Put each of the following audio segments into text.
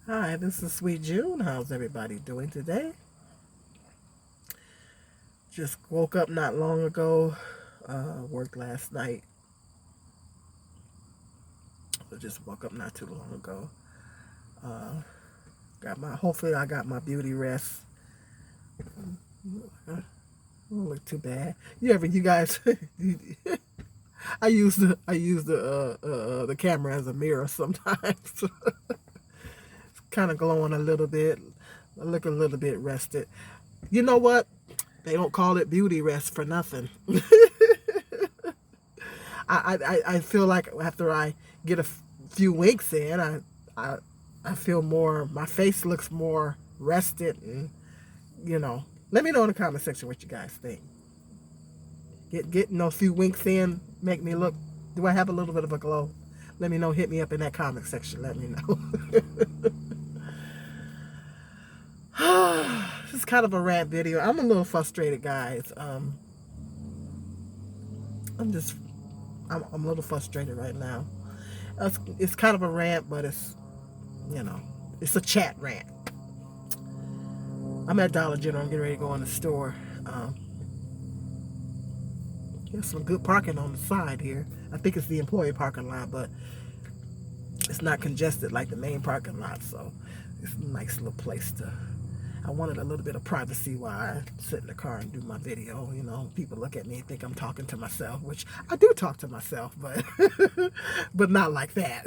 Hi, this is Sweet June. How's everybody doing today? Just woke up not long ago. Worked last night. So just woke up not too long ago. Uh, hopefully I got my beauty rest. Don't look too bad. You guys, I use the camera as a mirror sometimes. Kind of glowing a little bit. I look a little bit rested. You know what? They don't call it beauty rest for nothing. I feel like after I get a few winks in, I I feel more. My face looks more rested, and you know. Let me know in the comment section what you guys think. Getting those few winks in make me look. Do I have a little bit of a glow? Let me know. Hit me up in that comment section. Let me know. This is kind of a rant video. I'm a little frustrated, guys. I'm just I'm a little frustrated right now. It's kind of a rant, but you know, it's a chat rant. I'm at Dollar General. I'm getting ready to go in the store. There's some good parking on the side here. I think it's the employee parking lot, but it's not congested like the main parking lot. So it's a nice little place to. I wanted a little bit of privacy while I sit in the car and do my video. You know, people look at me and think I'm talking to myself, which I do talk to myself, but but not like that.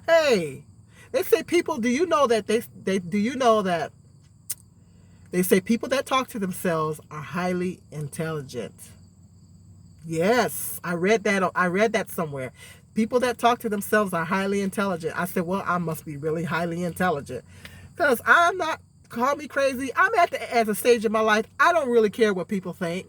Hey, they say people. Do you know that they do you know that they say people that talk to themselves are highly intelligent? Yes, I read that. I read that somewhere. People that talk to themselves are highly intelligent. I said, well, I must be really highly intelligent because I'm not. Call me crazy. I'm at a stage in my life. I don't really care what people think.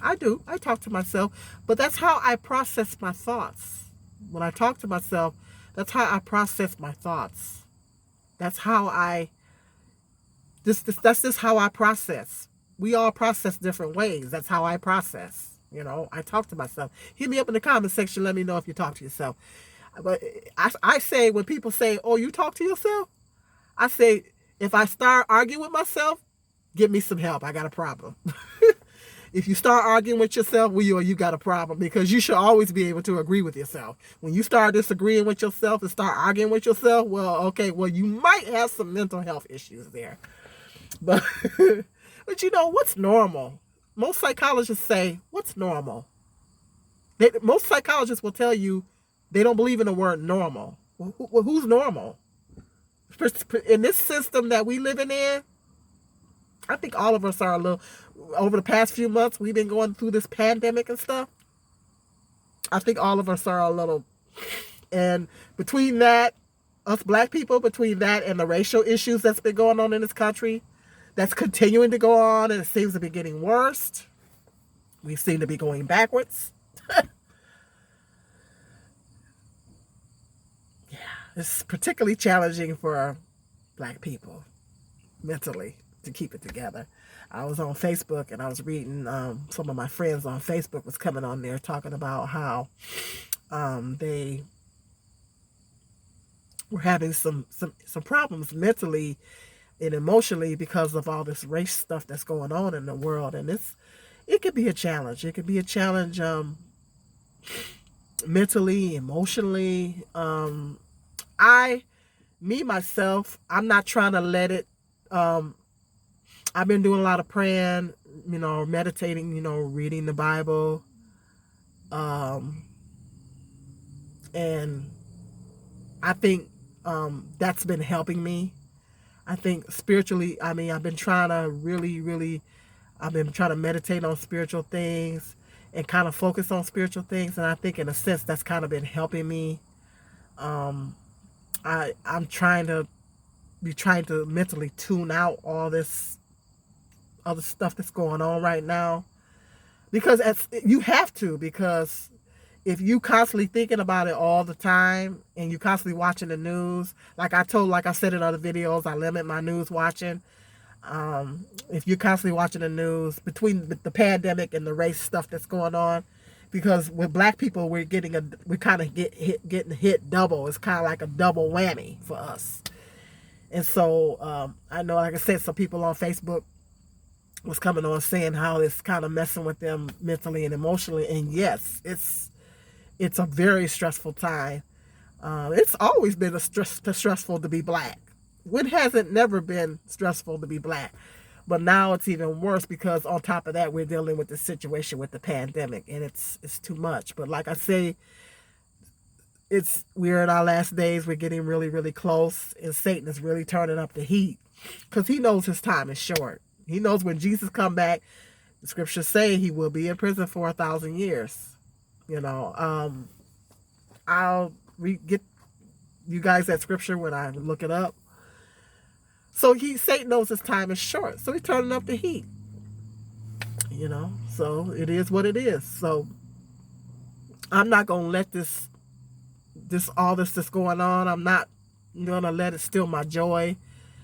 I do. I talk to myself, but that's how I process my thoughts. When I talk to myself, that's how I process my thoughts. That's how I that's just how I process. We all process different ways. That's how I process. You know, I talk to myself. Hit me up in the comment section. Let me know if you talk to yourself. But I say when people say, "Oh, you talk to yourself," I say if I start arguing with myself, give me some help. I got a problem. If you start arguing with yourself, well, you got a problem because you should always be able to agree with yourself. When you start disagreeing with yourself and start arguing with yourself, well, okay, well, you might have some mental health issues there. But but you know what's normal? Most psychologists say what's normal. Most psychologists will tell you they don't believe in the word normal. Well, who's normal? In this system that we living in, I think all of us are a little. Over the past few months, we've been going through this pandemic and stuff. I think all of us are a little. And between that, us black people, between that and the racial issues that's been going on in this country, that's continuing to go on, and it seems to be getting worse. We seem to be going backwards. Yeah, it's particularly challenging for black people mentally to keep it together. I was on Facebook and I was reading some of my friends on Facebook was coming on there talking about how they were having some problems mentally and emotionally because of all this race stuff that's going on in the world, and it could be a challenge. It could be a challenge mentally, emotionally. I, me myself, I'm not trying to let it. I've been doing a lot of praying, meditating, reading the Bible, and I think that's been helping me. I think spiritually, I mean, I've been trying to I've been trying to meditate on spiritual things and kind of focus on spiritual things, and I think in a sense that's kind of been helping me. Um, I'm trying to mentally tune out all this other stuff that's going on right now because you have to, because if you constantly thinking about it all the time and you constantly watching the news, like I said in other videos, I limit my news watching. If you're constantly watching the news between the pandemic and the race stuff that's going on, because with black people we kind of getting hit double. It's kind of like a double whammy for us. And so I know, like I said, some people on Facebook was coming on saying how it's kind of messing with them mentally and emotionally. And yes, it's a very stressful time. It's always been stressful to be black. It hasn't never been stressful to be black. But now it's even worse because on top of that, we're dealing with the situation with the pandemic, and it's too much. But like I say, we're in our last days. We're getting really, really close, and Satan is really turning up the heat because he knows his time is short. He knows when Jesus come back, the scriptures say he will be in prison for 1,000 years. You know, I'll get you guys that scripture when I look it up. So Satan knows his time is short, so he's turning up the heat. You know, so it is what it is. So I'm not gonna let all this that's going on. I'm not gonna let it steal my joy.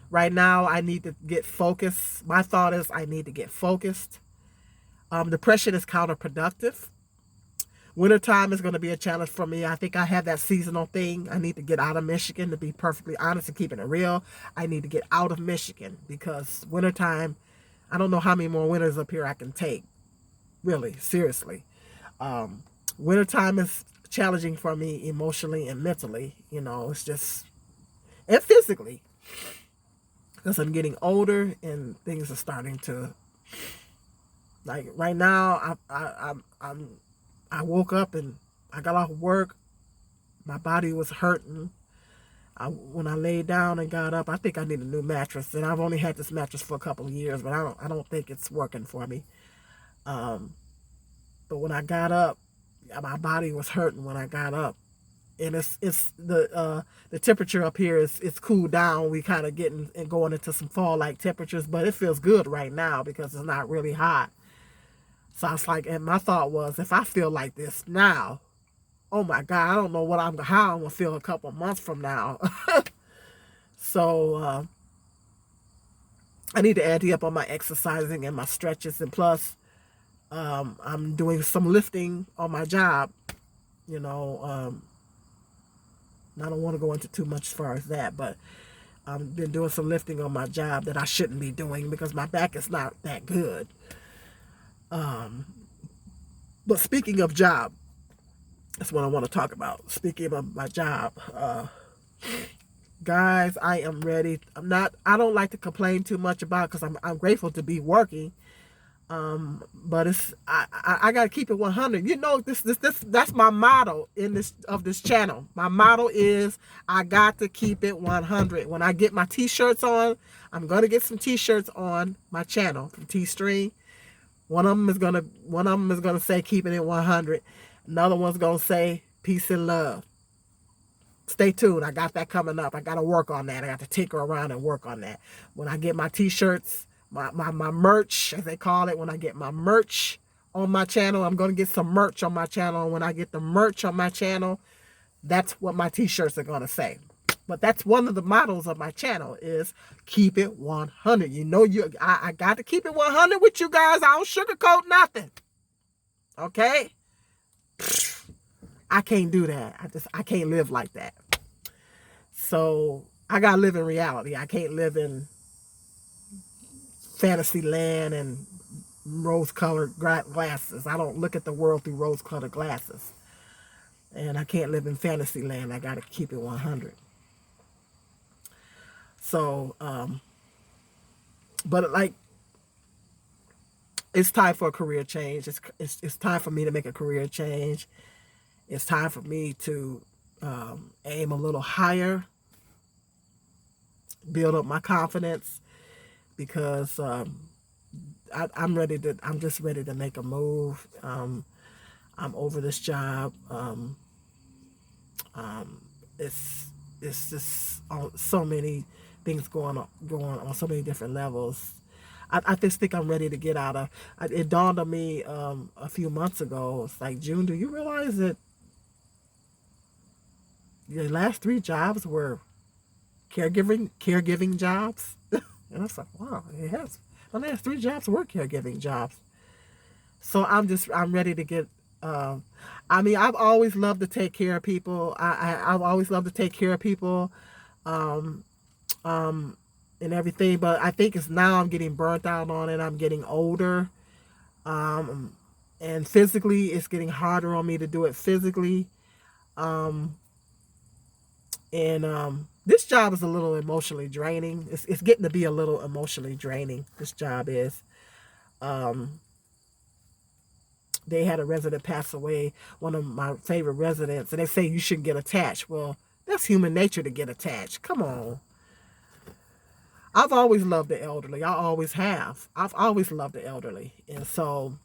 Right now, I need to get focused. My thought is I need to get focused. Depression is counterproductive. Wintertime is going to be a challenge for me. I think I have that seasonal thing. I need to get out of Michigan, to be perfectly honest and keeping it real. I need to get out of Michigan because wintertime, I don't know how many more winters up here I can take. Really, seriously. Wintertime is challenging for me emotionally and mentally. You know, it's just, and physically. Because I'm getting older and things are starting to, like right now, I woke up and I got off work. My body was hurting. When I laid down and got up, I think I need a new mattress. And I've only had this mattress for a couple of years, but I don't think it's working for me. But when I got up, my body was hurting when I got up. And it's the temperature up here it's cooled down. We kind of getting and going into some fall like temperatures, but it feels good right now because it's not really hot. So I was like, and my thought was, if I feel like this now, oh my God, I don't know how I'm gonna feel a couple months from now. So I need to ante up on my exercising and my stretches, and plus I'm doing some lifting on my job. You know, I don't want to go into too much as far as that, but I've been doing some lifting on my job that I shouldn't be doing because my back is not that good. But speaking of job, that's what I want to talk about. Speaking of my job, guys, I am ready. I don't like to complain too much about it because I'm grateful to be working. But I gotta keep it 100. You know, that's my motto of this channel. My motto is I got to keep it 100. When I get my t-shirts on, I'm gonna get some t-shirts on my channel from T-Stream. One of them is gonna say keeping it 100. Another one's gonna say peace and love. Stay tuned. I got that coming up. I gotta work on that. I got to tinker around and work on that. When I get my t-shirts, my merch, as they call it, when I get my merch on my channel, I'm gonna get some merch on my channel. And when I get the merch on my channel, that's what my t-shirts are gonna say. But that's one of the mottos of my channel is keep it 100. You know, I got to keep it 100 with you guys. I don't sugarcoat nothing. Okay? I can't do that. I can't live like that. So I got to live in reality. I can't live in fantasy land and rose-colored glasses. I don't look at the world through rose-colored glasses. And I can't live in fantasy land. I got to keep it 100. So, but like, it's time for a career change. It's time for me to make a career change. It's time for me to aim a little higher, build up my confidence, because I'm just ready to make a move. I'm over this job. It's just so many things going on so many different levels. I just think I'm ready to get out of. It dawned on me a few months ago. It's like, June, do you realize that your last 3 jobs were caregiving jobs? And I was like, wow, it has. My last 3 jobs were caregiving jobs. So I'm ready to get Um, I mean, I've always loved to take care of people. I've always loved to take care of people, um, um, and everything. But I think it's now I'm getting burnt out on it. I'm getting older, um, and physically, it's getting harder on me to do it physically. Um, and this job is a little emotionally draining. It's getting to be a little emotionally draining. This job is. Um, they had a resident pass away, one of my favorite residents, and they say you shouldn't get attached. Well, that's human nature to get attached. Come on. I've always loved the elderly. I always have. I've always loved the elderly. And so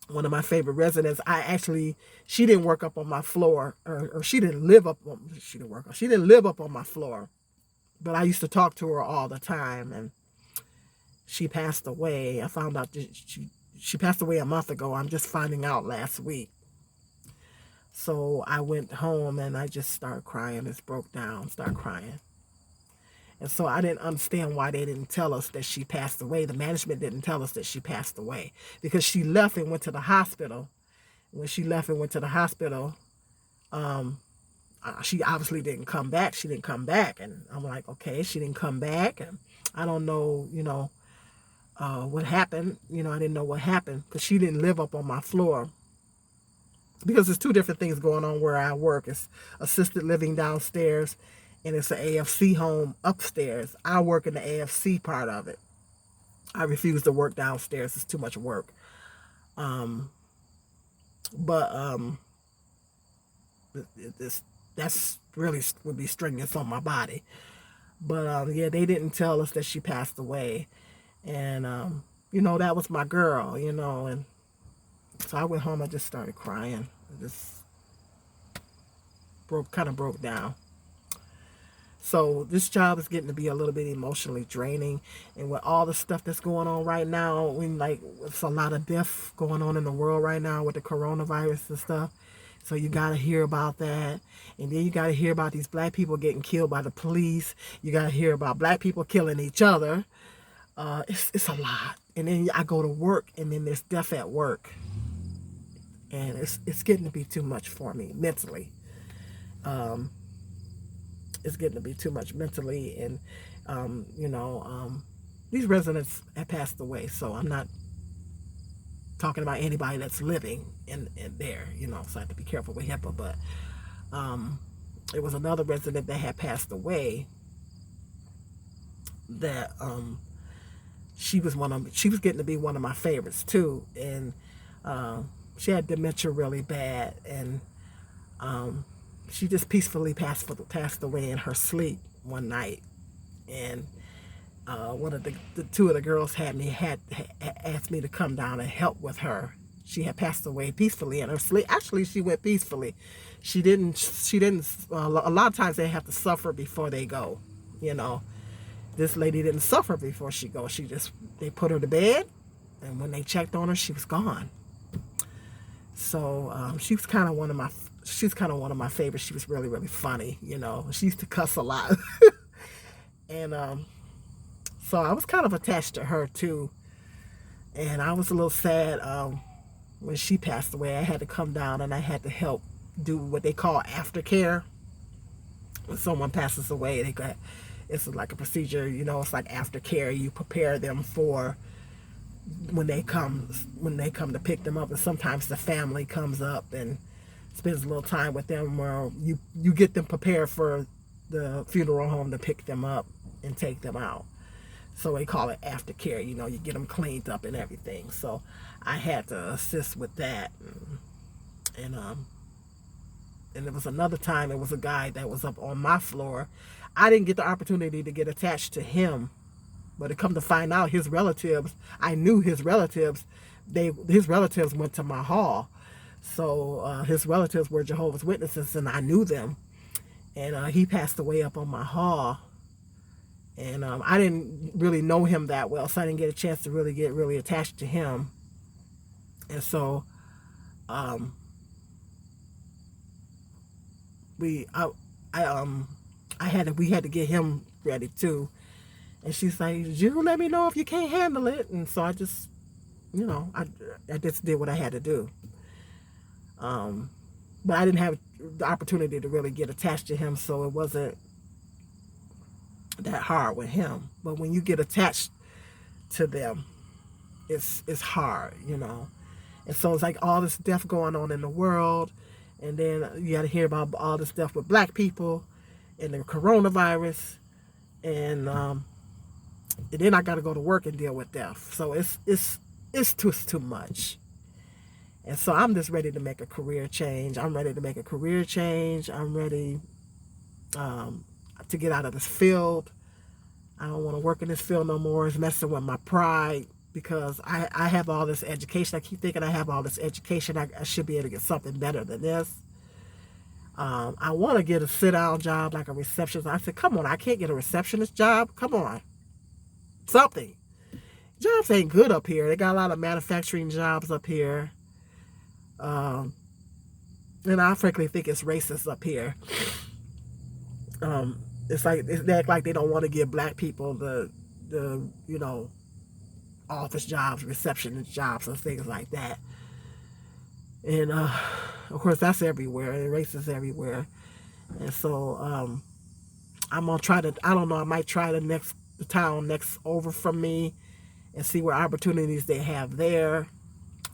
one of my favorite residents, she didn't work up on my floor, or she didn't live up on my floor, but I used to talk to her all the time, and she passed away. I found out that she passed away a month ago. I'm just finding out last week. So I went home and I just started crying. Just broke down, started crying. And so I didn't understand why they didn't tell us that she passed away. The management didn't tell us that she passed away because she left and went to the hospital. When she left and went to the hospital, um, she obviously didn't come back. She didn't come back. And I'm like, okay, she didn't come back. And I don't know, what happened. I didn't know what happened because she didn't live up on my floor. Because there's two different things going on where I work. It's assisted living downstairs, and it's an AFC home upstairs. I work in the AFC part of it. I refuse to work downstairs. It's too much work. Um, but that's really would be strenuous on my body. But yeah, they didn't tell us that she passed away, and that was my girl, and so I went home. I just started crying. I just broke down. So this job is getting to be a little bit emotionally draining, and with all the stuff that's going on right now, it's a lot of death going on in the world right now with the coronavirus and stuff. So you got to hear about that, and then you got to hear about these black people getting killed by the police. You got to hear about black people killing each other. It's a lot. And then I go to work, and then there's death at work, and it's getting to be too much for me mentally. Um, it's getting to be too much mentally, and these residents have passed away, so I'm not talking about anybody that's living in there, so I have to be careful with HIPAA. But it was another resident that had passed away that she was getting to be one of my favorites too, and she had dementia really bad, and she just peacefully passed away in her sleep one night. And one of the two of the girls had asked me to come down and help with her. She had passed away peacefully in her sleep. Actually, she went peacefully. She didn't. A lot of times they have to suffer before they go. This lady didn't suffer before she goes. They put her to bed, and when they checked on her, she was gone. So she's kind of one of my favorites. She was really, really funny. She used to cuss a lot. And so I was kind of attached to her too. And I was a little sad when she passed away. I had to come down and I had to help do what they call aftercare. When someone passes away, it's like a procedure, it's like aftercare. You prepare them for when they come to pick them up, and sometimes the family comes up and spends a little time with them, where you get them prepared for the funeral home to pick them up and take them out. So they call it aftercare. You get them cleaned up and everything. So I had to assist with that, and there was another time. It was a guy that was up on my floor. I didn't get the opportunity to get attached to him, but it come to find out his relatives. I knew his relatives. His relatives went to my hall. So his relatives were Jehovah's Witnesses, and I knew them. And he passed away up on my hall. And I didn't really know him that well, so I didn't get a chance to really get really attached to him. And so we had to get him ready too. And she's like, "You let me know if you can't handle it." And so I just, I just did what I had to do. But I didn't have the opportunity to really get attached to him, so it wasn't that hard with him. But when you get attached to them, it's hard, you know. And so it's like all this stuff going on in the world, and then you got to hear about all this stuff with black people and the coronavirus, and then I got to go to work and deal with death. So it's too much. And so I'm just ready to make a career change. I'm ready to make a career change. I'm ready to get out of this field. I don't want to work in this field no more. It's messing with my pride because I have all this education. I keep thinking I have all this education. I should be able to get something better than this. I want to get a sit-down job like a receptionist. I said, come on, I can't get a receptionist job. Come on. Something. Jobs ain't good up here. They got a lot of manufacturing jobs up here. And I frankly think it's racist up here. It's like they act like they don't want to give black people the office jobs, receptionist jobs, and things like that. And of course that's everywhere. And racist everywhere. And so I'm gonna try to. I don't know. I might try the town next over from me and see what opportunities they have there.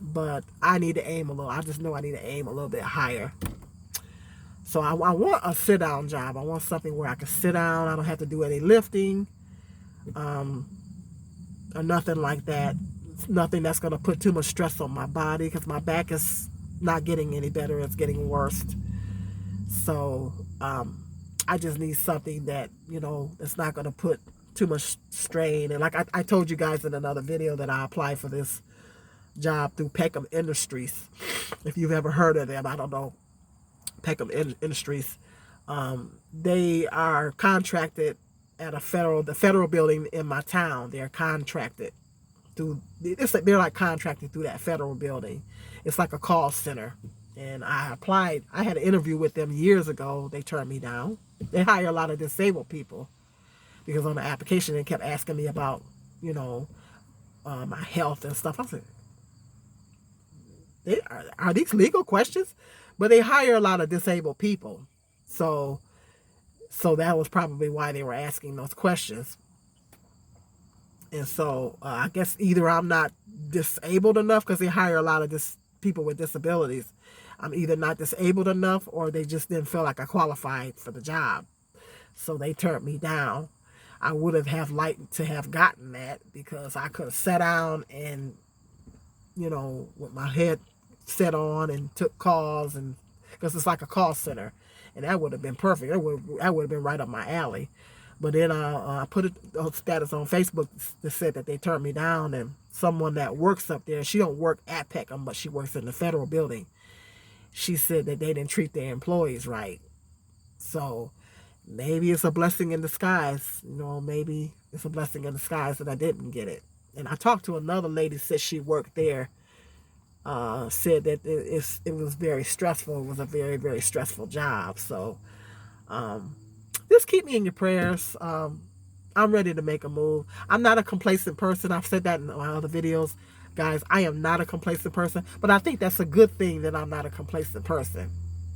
But I need to aim a little. I just know I need to aim a little bit higher. So I want a sit-down job. I want something where I can sit down. I don't have to do any lifting, or nothing like that. It's nothing that's going to put too much stress on my body because my back is not getting any better. It's getting worse. So I just need something that, that's not going to put too much strain. And like I told you guys in another video that I applied for this job through Peckham Industries. If you've ever heard of them, I don't know. Peckham Industries. They are contracted at the federal building in my town. They're contracted through. They're like contracted through that federal building. It's like a call center. And I applied. I had an interview with them years ago. They turned me down. They hire a lot of disabled people because on the application they kept asking me about, my health and stuff. I said, are these legal questions? But they hire a lot of disabled people. So that was probably why they were asking those questions. And so I guess either I'm not disabled enough because they hire a lot of people with disabilities. I'm either not disabled enough or they just didn't feel like I qualified for the job. So they turned me down. I would have liked to have gotten that because I could have sat down and, with my head set on and took calls, and because it's like a call center, and that would have been perfect. That would have been right up my alley. But then I put a status on Facebook that said that they turned me down, and someone that works up there, she don't work at Peckham, but she works in the federal building. She said that they didn't treat their employees right. So maybe it's a blessing in disguise. Maybe it's a blessing in disguise that I didn't get it. And I talked to another lady, said she worked there. Said that it was very stressful. It was a very, very stressful job. So just keep me in your prayers. I'm ready to make a move. I'm not a complacent person. I've said that in my other videos. Guys, I am not a complacent person. But I think that's a good thing that I'm not a complacent person.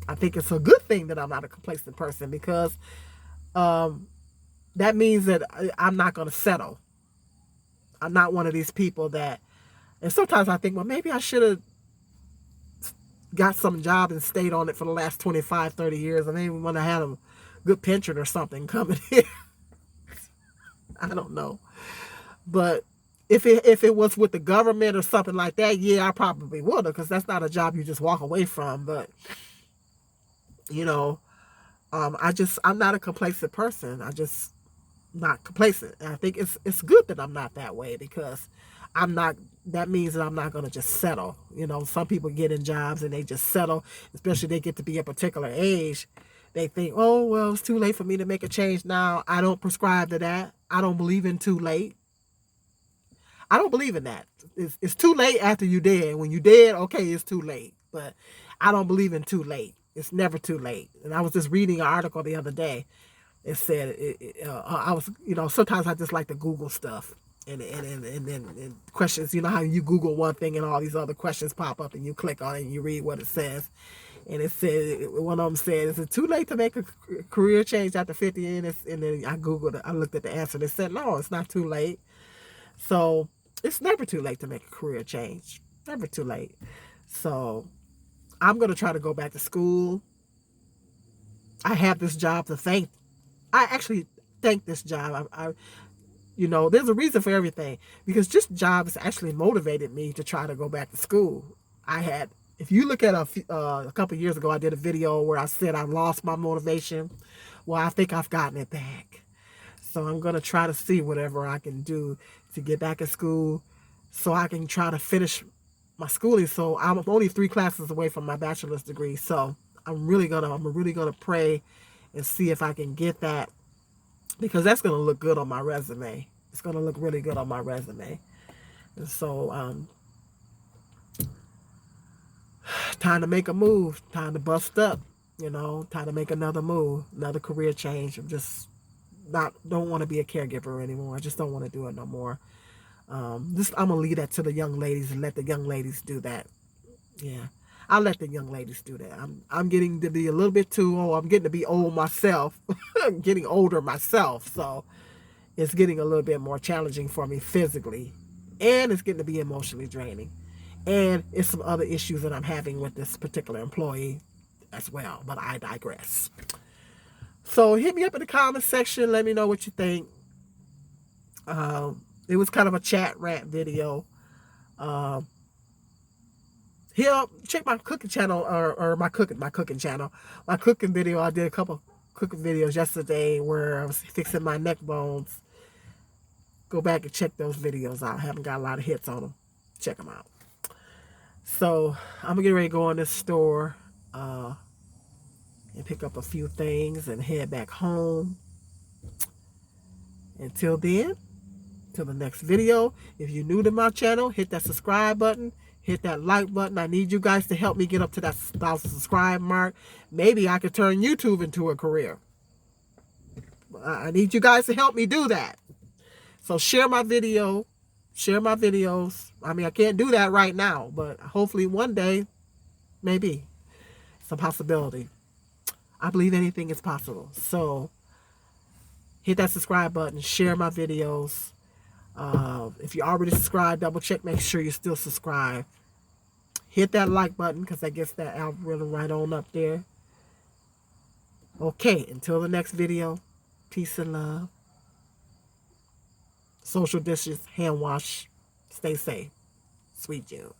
I think it's a good thing that I'm not a complacent person because that means that I'm not going to settle. I'm not one of these people that. And sometimes I think, well, maybe I should have got some job and stayed on it for the last 25, 30 years. I maybe when I had a good pension or something coming in. I don't know. But if it was with the government or something like that, yeah, I probably would have, because that's not a job you just walk away from. But, I'm not a complacent person. I just not complacent. And I think it's good that I'm not that way because that means that I'm not going to just settle. Some people get in jobs and they just settle, especially they get to be a particular age. They think, oh, well, it's too late for me to make a change now. I don't prescribe to that. I don't believe in too late. I don't believe in that. It's too late after you're dead. When you're dead, okay, it's too late. But I don't believe in too late. It's never too late. And I was just reading an article the other day. It said, I was, sometimes I just like to Google stuff. and then questions. You know how you Google one thing and all these other questions pop up and you click on it and you read what it says. And it said, one of them said, is it too late to make a career change after 50? And then I Googled it. I looked at the answer and it said, no, it's not too late. So it's never too late to make a career change. Never too late. So I'm going to try to go back to school. I have this job to thank. I actually thank this job. There's a reason for everything, because this job has actually motivated me to try to go back to school. If you look at a couple of years ago, I did a video where I said I lost my motivation. Well, I think I've gotten it back. So I'm going to try to see whatever I can do to get back in school so I can try to finish my schooling. So I'm only 3 classes away from my bachelor's degree. So I'm really gonna pray and see if I can get that, because that's gonna look good on my resume. It's gonna look really good on my resume. And so time to make a move, time to bust up, time to make another move, another career change. I'm just don't want to be a caregiver anymore. I just don't want to do it no more. I'm gonna leave that to the young ladies and let the young ladies do that. Yeah, I'll let the young ladies do that. I'm getting to be a little bit too old. I'm getting to be old myself. I'm getting older myself, so it's getting a little bit more challenging for me physically, and it's getting to be emotionally draining. And it's some other issues that I'm having with this particular employee as well, but I digress. So hit me up in the comment section. Let me know what you think. It was kind of a chat rant video. Here, check my cooking channel or my cooking channel. My cooking video, I did a couple cooking videos yesterday where I was fixing my neck bones. Go back and check those videos out. I haven't got a lot of hits on them. Check them out. So I'm gonna get ready to go in this store and pick up a few things and head back home. Until then, till the next video, if you're new to my channel, hit that subscribe button, hit that like button. I need you guys to help me get up to that 1,000 subscribe mark. Maybe I could turn YouTube into a career. I need you guys to help me do that. So share my video, share my videos. I mean, I can't do that right now, but hopefully one day, maybe, it's a possibility. I believe anything is possible. So hit that subscribe button, share my videos. If you already subscribed, double check, make sure you're still subscribed. Hit that like button, because that gets that algorithm right on up there. Okay, until the next video, peace and love. Social distance, hand wash, stay safe. Sweet June.